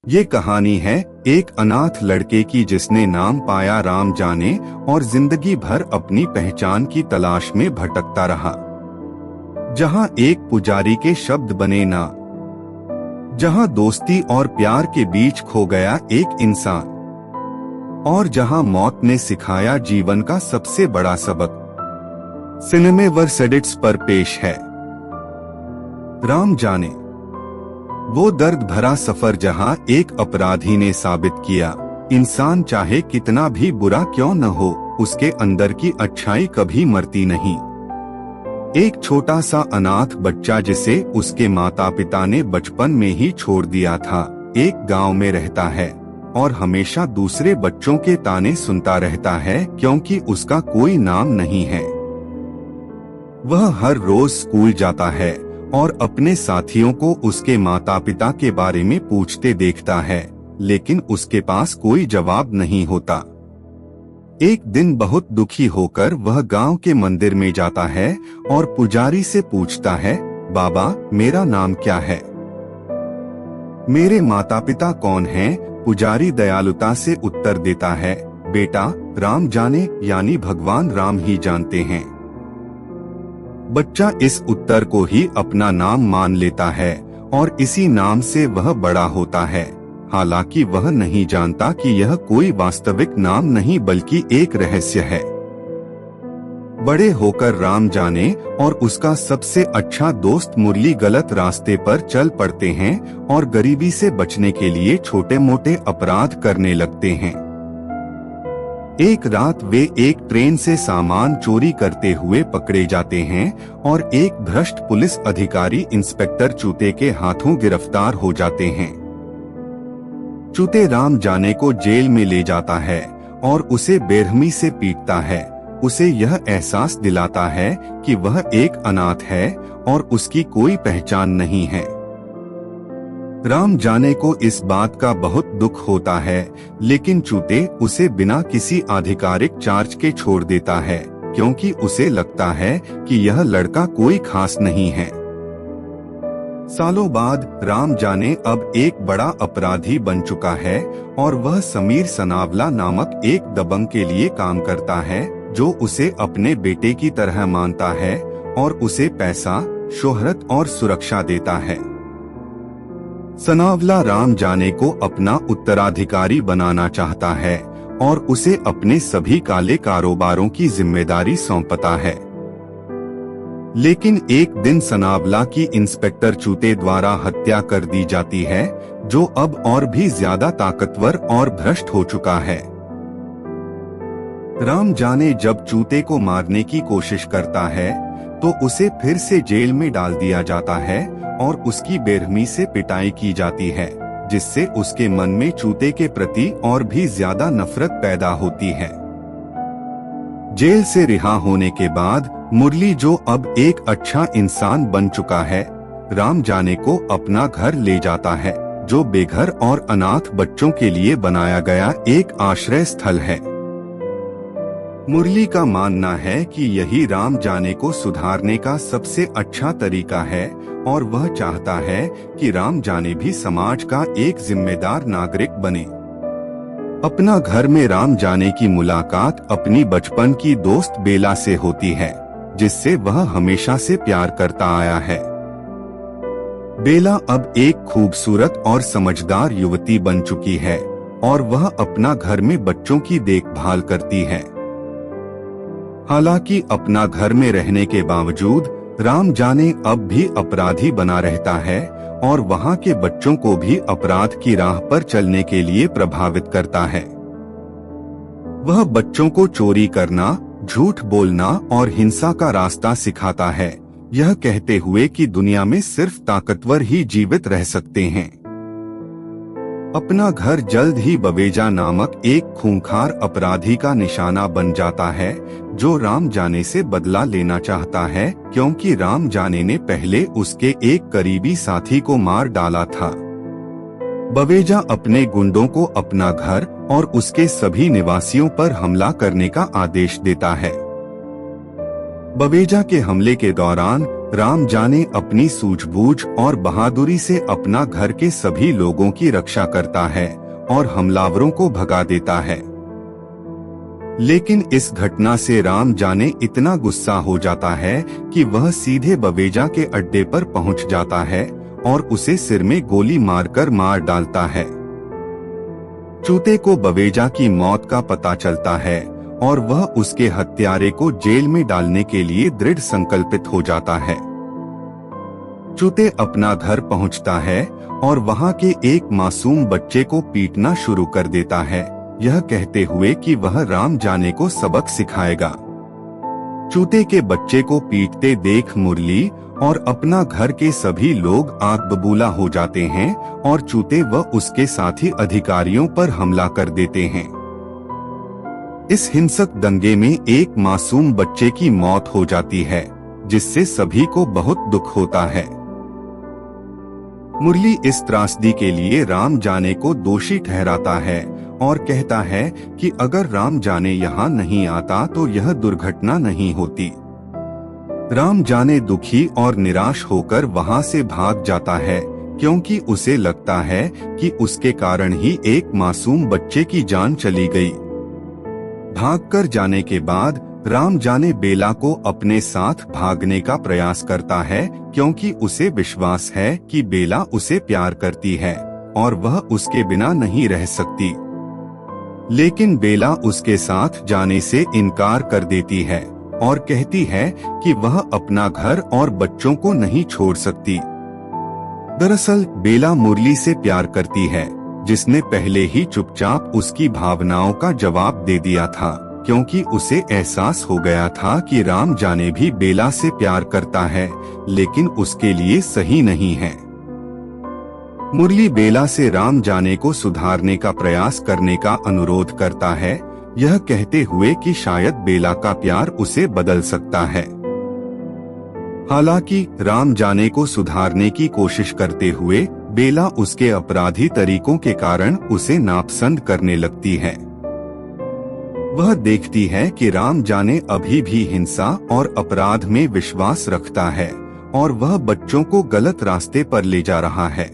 ये कहानी है एक अनाथ लड़के की जिसने नाम पाया राम जाने और जिंदगी भर अपनी पहचान की तलाश में भटकता रहा। जहाँ एक पुजारी के शब्द बने ना, जहाँ दोस्ती और प्यार के बीच खो गया एक इंसान, और जहाँ मौत ने सिखाया जीवन का सबसे बड़ा सबक। सिनेमेवर्सेडिट्स पर पेश है राम जाने, वो दर्द भरा सफर जहां एक अपराधी ने साबित किया इंसान चाहे कितना भी बुरा क्यों न हो, उसके अंदर की अच्छाई कभी मरती नहीं। एक छोटा सा अनाथ बच्चा जिसे उसके माता पिता ने बचपन में ही छोड़ दिया था, एक गांव में रहता है और हमेशा दूसरे बच्चों के ताने सुनता रहता है क्योंकि उसका कोई नाम नहीं है। वह हर रोज स्कूल जाता है और अपने साथियों को उसके माता पिता के बारे में पूछते देखता है, लेकिन उसके पास कोई जवाब नहीं होता। एक दिन बहुत दुखी होकर वह गांव के मंदिर में जाता है और पुजारी से पूछता है, बाबा मेरा नाम क्या है, मेरे माता पिता कौन हैं? पुजारी दयालुता से उत्तर देता है, बेटा राम जाने यानी भगवान राम ही जानते हैं। बच्चा इस उत्तर को ही अपना नाम मान लेता है और इसी नाम से वह बड़ा होता है। हालांकि वह नहीं जानता कि यह कोई वास्तविक नाम नहीं बल्कि एक रहस्य है। बड़े होकर राम जाने और उसका सबसे अच्छा दोस्त मुरली गलत रास्ते पर चल पड़ते हैं और गरीबी से बचने के लिए छोटे मोटे अपराध करने लगते हैं। एक रात वे एक ट्रेन से सामान चोरी करते हुए पकड़े जाते हैं और एक भ्रष्ट पुलिस अधिकारी इंस्पेक्टर चूते के हाथों गिरफ्तार हो जाते हैं। चूते राम जाने को जेल में ले जाता है और उसे बेरहमी से पीटता है। उसे यह एहसास दिलाता है कि वह एक अनाथ है और उसकी कोई पहचान नहीं है। राम जाने को इस बात का बहुत दुख होता है, लेकिन चूते उसे बिना किसी आधिकारिक चार्ज के छोड़ देता है क्योंकि उसे लगता है कि यह लड़का कोई खास नहीं है। सालों बाद राम जाने अब एक बड़ा अपराधी बन चुका है और वह समीर सनावला नामक एक दबंग के लिए काम करता है जो उसे अपने बेटे की तरह मानता है और उसे पैसा, शोहरत और सुरक्षा देता है। सनावला राम जाने को अपना उत्तराधिकारी बनाना चाहता है और उसे अपने सभी काले कारोबारों की जिम्मेदारी सौंपता है। लेकिन एक दिन सनावला की इंस्पेक्टर चूते द्वारा हत्या कर दी जाती है, जो अब और भी ज्यादा ताकतवर और भ्रष्ट हो चुका है। राम जाने जब चूते को मारने की कोशिश करता है तो उसे फिर से जेल में डाल दिया जाता है और उसकी बेरहमी से पिटाई की जाती है, जिससे उसके मन में चूते के प्रति और भी ज्यादा नफरत पैदा होती है। जेल से रिहा होने के बाद मुरली, जो अब एक अच्छा इंसान बन चुका है, राम जाने को अपना घर ले जाता है, जो बेघर और अनाथ बच्चों के लिए बनाया गया एक आश्रय स्थल है। मुरली का मानना है कि यही राम जाने को सुधारने का सबसे अच्छा तरीका है और वह चाहता है कि राम जाने भी समाज का एक जिम्मेदार नागरिक बने। अपना घर में राम जाने की मुलाकात अपनी बचपन की दोस्त बेला से होती है, जिससे वह हमेशा से प्यार करता आया है। बेला अब एक खूबसूरत और समझदार युवती बन चुकी है और वह अपना घर में बच्चों की देखभाल करती है। हालांकि अपना घर में रहने के बावजूद राम जाने अब भी अपराधी बना रहता है और वहां के बच्चों को भी अपराध की राह पर चलने के लिए प्रभावित करता है। वह बच्चों को चोरी करना, झूठ बोलना और हिंसा का रास्ता सिखाता है, यह कहते हुए कि दुनिया में सिर्फ ताकतवर ही जीवित रह सकते हैं। अपना घर जल्द ही बवेजा नामक एक खूंखार अपराधी का निशाना बन जाता है, जो राम जाने से बदला लेना चाहता है क्योंकि राम जाने ने पहले उसके एक करीबी साथी को मार डाला था। बवेजा अपने गुंडों को अपना घर और उसके सभी निवासियों पर हमला करने का आदेश देता है। बवेजा के हमले के दौरान राम जाने अपनी सूझबूझ और बहादुरी से अपना घर के सभी लोगों की रक्षा करता है और हमलावरों को भगा देता है। लेकिन इस घटना से राम जाने इतना गुस्सा हो जाता है कि वह सीधे बवेजा के अड्डे पर पहुंच जाता है और उसे सिर में गोली मारकर मार डालता है। चूते को बवेजा की मौत का पता चलता है और वह उसके हत्यारे को जेल में डालने के लिए दृढ़ संकल्पित हो जाता है। चूते अपना घर पहुंचता है और वहां के एक मासूम बच्चे को पीटना शुरू कर देता है, यह कहते हुए कि वह राम जाने को सबक सिखाएगा। चूते के बच्चे को पीटते देख मुरली और अपना घर के सभी लोग आग बबूला हो जाते हैं और चूते व उसके साथी अधिकारियों पर हमला कर देते हैं। इस हिंसक दंगे में एक मासूम बच्चे की मौत हो जाती है, जिससे सभी को बहुत दुख होता है। मुरली इस त्रासदी के लिए राम जाने को दोषी ठहराता है और कहता है कि अगर राम जाने यहाँ नहीं आता तो यह दुर्घटना नहीं होती। राम जाने दुखी और निराश होकर वहाँ से भाग जाता है, क्योंकि उसे लगता है कि उसके कारण ही एक मासूम बच्चे की जान चली गई। भागकर जाने के बाद राम जाने बेला को अपने साथ भागने का प्रयास करता है, क्योंकि उसे विश्वास है कि बेला उसे प्यार करती है और वह उसके बिना नहीं रह सकती। लेकिन बेला उसके साथ जाने से इनकार कर देती है और कहती है कि वह अपना घर और बच्चों को नहीं छोड़ सकती। दरअसल बेला मुरली से प्यार करती है, जिसने पहले ही चुपचाप उसकी भावनाओं का जवाब दे दिया था, क्योंकि उसे एहसास हो गया था कि राम जाने भी बेला से प्यार करता है, लेकिन उसके लिए सही नहीं है। मुरली बेला से राम जाने को सुधारने का प्रयास करने का अनुरोध करता है, यह कहते हुए कि शायद बेला का प्यार उसे बदल सकता है। हालांकि राम जाने को सुधारने की कोशिश करते हुए बेला उसके अपराधी तरीकों के कारण उसे नापसंद करने लगती है। वह देखती है कि राम जाने अभी भी हिंसा और अपराध में विश्वास रखता है और वह बच्चों को गलत रास्ते पर ले जा रहा है।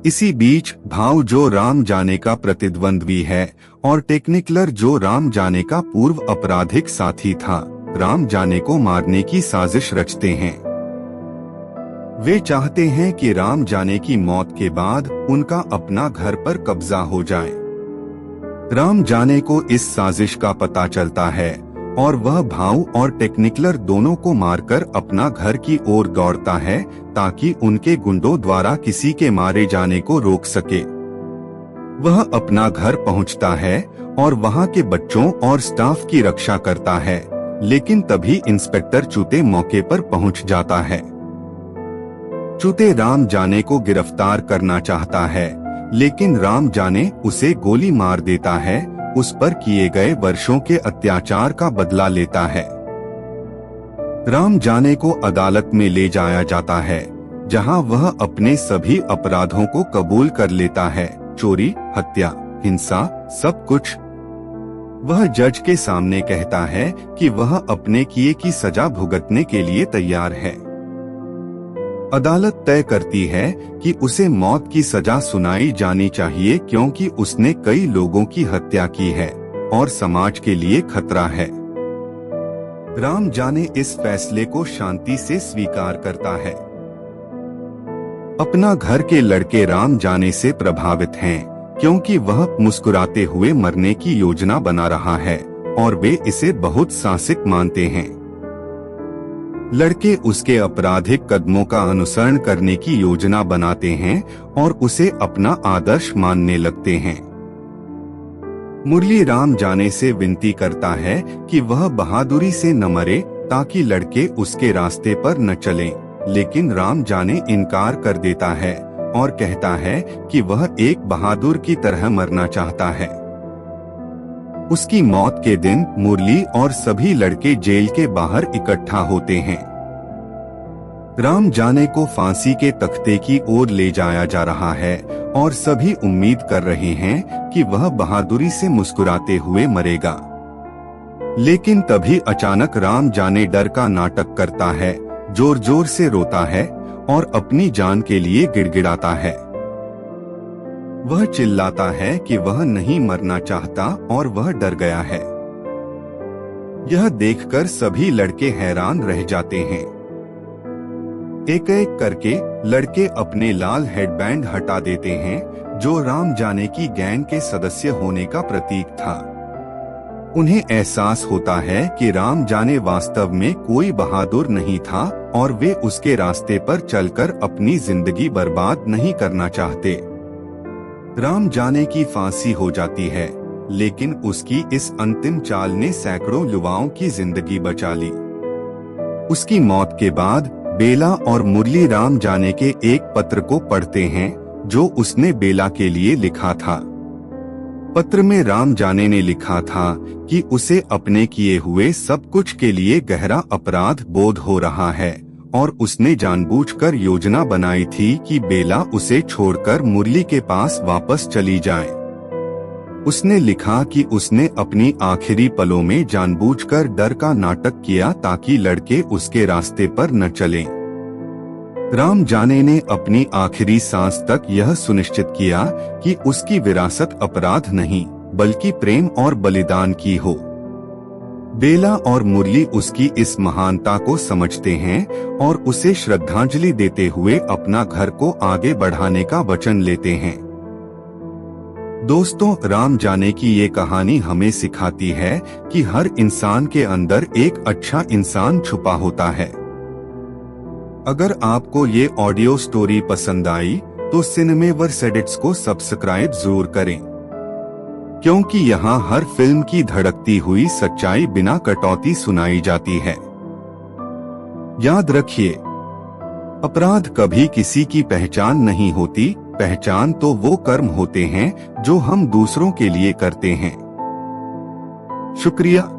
इसी बीच भाव, जो राम जाने का प्रतिद्वंद्वी है, और टेक्निकलर, जो राम जाने का पूर्व आपराधिक साथी था, राम जाने को मारने की साजिश रचते हैं। वे चाहते हैं कि राम जाने की मौत के बाद उनका अपना घर पर कब्जा हो जाए। राम जाने को इस साजिश का पता चलता है और वह भाव और टेक्निकलर दोनों को मारकर अपना घर की ओर दौड़ता है, ताकि उनके गुंडों द्वारा किसी के मारे जाने को रोक सके। वह अपना घर पहुंचता है और वहां के बच्चों और स्टाफ की रक्षा करता है, लेकिन तभी इंस्पेक्टर चूते मौके पर पहुंच जाता है। चूते राम जाने को गिरफ्तार करना चाहता है, लेकिन राम जाने उसे गोली मार देता है, उस पर किए गए वर्षों के अत्याचार का बदला लेता है। राम जाने को अदालत में ले जाया जाता है, जहां वह अपने सभी अपराधों को कबूल कर लेता है, चोरी, हत्या, हिंसा, सब कुछ। वह जज के सामने कहता है कि वह अपने किए की सजा भुगतने के लिए तैयार है। अदालत तय करती है कि उसे मौत की सजा सुनाई जानी चाहिए, क्योंकि उसने कई लोगों की हत्या की है और समाज के लिए खतरा है। राम जाने इस फैसले को शांति से स्वीकार करता है। अपना घर के लड़के राम जाने से प्रभावित हैं, क्योंकि वह मुस्कुराते हुए मरने की योजना बना रहा है और वे इसे बहुत साहसिक मानते हैं। लड़के उसके आपराधिक कदमों का अनुसरण करने की योजना बनाते हैं और उसे अपना आदर्श मानने लगते हैं। मुरली राम जाने से विनती करता है कि वह बहादुरी से न मरे, ताकि लड़के उसके रास्ते पर न चलें, लेकिन राम जाने इनकार कर देता है और कहता है कि वह एक बहादुर की तरह मरना चाहता है। उसकी मौत के दिन मुरली और सभी लड़के जेल के बाहर इकट्ठा होते हैं। राम जाने को फांसी के तख्ते की ओर ले जाया जा रहा है और सभी उम्मीद कर रहे हैं कि वह बहादुरी से मुस्कुराते हुए मरेगा। लेकिन तभी अचानक राम जाने डर का नाटक करता है जोर जोर से रोता है और अपनी जान के लिए गिड़गिड़ाता है। वह चिल्लाता है कि वह नहीं मरना चाहता और वह डर गया है। यह देखकर सभी लड़के हैरान रह जाते हैं। एक एक करके लड़के अपने लाल हेडबैंड हटा देते हैं जो राम जाने की गैंग के सदस्य होने का प्रतीक था। उन्हें एहसास होता है कि राम जाने वास्तव में कोई बहादुर नहीं था और वे उसके रास्ते पर चलकर अपनी जिंदगी बर्बाद नहीं करना चाहते। राम जाने की फांसी हो जाती है, लेकिन उसकी इस अंतिम चाल ने सैकड़ों युवाओं की जिंदगी बचा ली। उसकी मौत के बाद बेला और मुरली राम जाने के एक पत्र को पढ़ते हैं जो उसने बेला के लिए लिखा था। पत्र में राम जाने ने लिखा था कि उसे अपने किए हुए सब कुछ के लिए गहरा अपराध बोध हो रहा है और उसने जानबूझकर योजना बनाई थी कि बेला उसे छोड़कर मुरली के पास वापस चली जाए। उसने लिखा कि उसने अपनी आखिरी पलों में जानबूझकर डर का नाटक किया ताकि लड़के उसके रास्ते पर न चलें। राम जाने ने अपनी आखिरी सांस तक यह सुनिश्चित किया कि उसकी विरासत अपराध नहीं बल्कि प्रेम और बलिदान की हो। बेला और मुरली उसकी इस महानता को समझते हैं और उसे श्रद्धांजलि देते हुए अपना घर को आगे बढ़ाने का वचन लेते हैं। दोस्तों, राम जाने की ये कहानी हमें सिखाती है कि हर इंसान के अंदर एक अच्छा इंसान छुपा होता है। अगर आपको ये ऑडियो स्टोरी पसंद आई तो सिनेमेवर्स एडिट्स को सब्सक्राइब जरूर करें, क्योंकि यहाँ हर फिल्म की धड़कती हुई सच्चाई बिना कटौती सुनाई जाती है। याद रखिए, अपराध कभी किसी की पहचान नहीं होती, पहचान तो वो कर्म होते हैं जो हम दूसरों के लिए करते हैं। शुक्रिया।